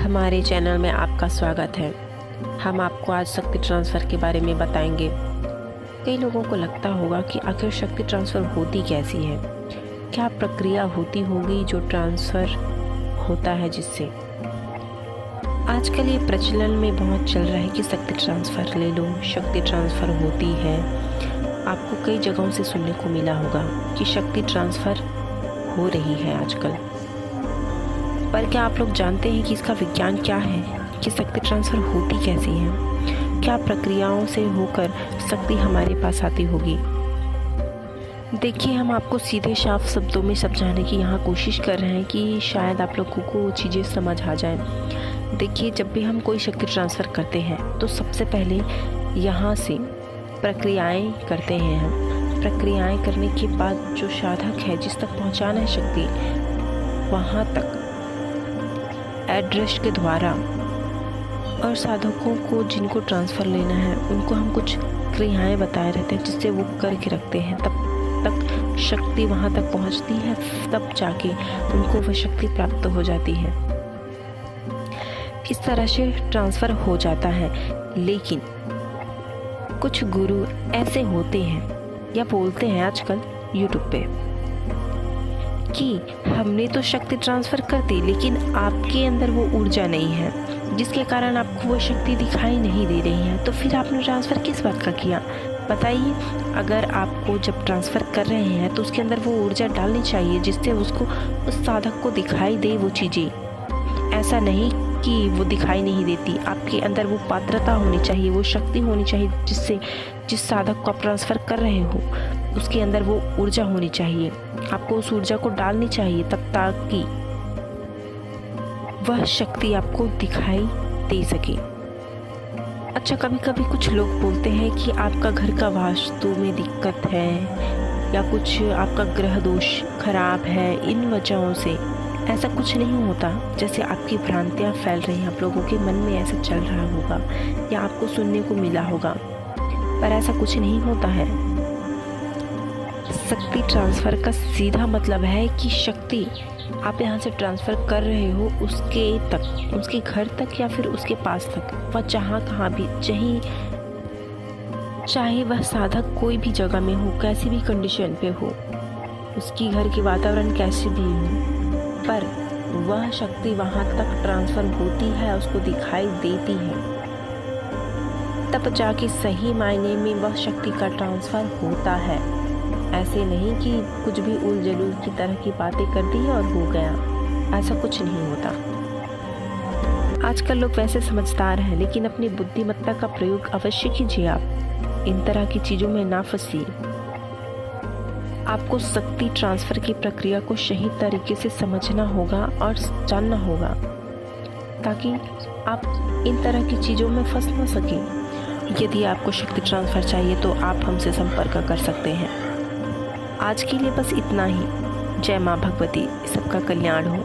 हमारे चैनल में आपका स्वागत है। हम आपको आज शक्ति ट्रांसफ़र के बारे में बताएंगे। कई लोगों को लगता होगा कि आखिर शक्ति ट्रांसफ़र होती कैसी है, क्या प्रक्रिया होती होगी जो ट्रांसफ़र होता है जिससे। आजकल ये प्रचलन में बहुत चल रहा है कि शक्ति ट्रांसफ़र ले लो, शक्ति ट्रांसफ़र होती है। आपको कई जगहों से सुनने को मिला होगा कि शक्ति ट्रांसफ़र हो रही है आजकल। पर क्या आप लोग जानते हैं कि इसका विज्ञान क्या है, कि शक्ति ट्रांसफ़र होती कैसी है, क्या प्रक्रियाओं से होकर शक्ति हमारे पास आती होगी। देखिए, हम आपको सीधे साफ शब्दों में समझाने की यहाँ कोशिश कर रहे हैं कि शायद आप लोगों को वो चीज़ें समझ आ जाएं। देखिए, जब भी हम कोई शक्ति ट्रांसफ़र करते हैं तो सबसे पहले यहाँ से प्रक्रियाएं करते हैं। हम प्रक्रियाएं करने के बाद जो साधक है जिस तक पहुँचाना है शक्ति, वहाँ तक एड्रेस के द्वारा और साधकों को जिनको ट्रांसफ़र लेना है उनको हम कुछ क्रियाएं बताए रहते हैं जिससे वो करके रखते हैं। तब तक शक्ति वहाँ तक पहुँचती है, तब जाके उनको वह शक्ति प्राप्त हो जाती है। इस तरह से ट्रांसफ़र हो जाता है। लेकिन कुछ गुरु ऐसे होते हैं या बोलते हैं आजकल यूट्यूब पे कि हमने तो शक्ति ट्रांसफ़र कर दी, लेकिन आपके अंदर वो ऊर्जा नहीं है जिसके कारण आपको वो शक्ति दिखाई नहीं दे रही है। तो फिर आपने ट्रांसफ़र किस बात का किया बताइए। अगर आपको जब ट्रांसफ़र कर रहे हैं तो उसके अंदर वो ऊर्जा डालनी चाहिए जिससे उसको उस साधक को दिखाई दे वो चीज़ें। ऐसा नहीं कि वो दिखाई नहीं देती, आपके अंदर वो पात्रता होनी चाहिए, वो शक्ति होनी चाहिए जिससे जिस साधक को आप ट्रांसफ़र कर रहे हो उसके अंदर वो ऊर्जा होनी चाहिए। आपको उस ऊर्जा को डालनी चाहिए तब ताकि वह शक्ति आपको दिखाई दे सके। अच्छा, कभी कभी कुछ लोग बोलते हैं कि आपका घर का वास्तु में दिक्कत है या कुछ आपका ग्रह दोष खराब है, इन वजहों से। ऐसा कुछ नहीं होता, जैसे आपकी भ्रांतियाँ फैल रही हैं, आप लोगों के मन में ऐसा चल रहा होगा या आपको सुनने को मिला होगा, पर ऐसा कुछ नहीं होता है। शक्ति ट्रांसफ़र का सीधा मतलब है कि शक्ति आप यहाँ से ट्रांसफ़र कर रहे हो उसके तक, उसके घर तक या फिर उसके पास तक, वह जहाँ कहाँ भी चाहे वह साधक कोई भी जगह में हो, कैसी भी कंडीशन पे हो, उसकी घर की वातावरण कैसी भी हो, पर वह शक्ति वहाँ तक ट्रांसफ़र होती है, उसको दिखाई देती है। तब जाके सही मायने में वह शक्ति का ट्रांसफ़र होता है। ऐसे नहीं कि कुछ भी उल जलूल की तरह की बातें कर दी और हो गया, ऐसा कुछ नहीं होता। आजकल लोग वैसे समझदार हैं, लेकिन अपनी बुद्धिमत्ता का प्रयोग अवश्य कीजिए। आप इन तरह की चीज़ों में ना फंसिए। आपको शक्ति ट्रांसफ़र की प्रक्रिया को सही तरीके से समझना होगा और जानना होगा ताकि आप इन तरह की चीज़ों में फंस ना सकें। यदि आपको शक्ति ट्रांसफ़र चाहिए तो आप हमसे संपर्क कर सकते हैं। आज के लिए बस इतना ही। जय माँ भगवती, सबका कल्याण हो।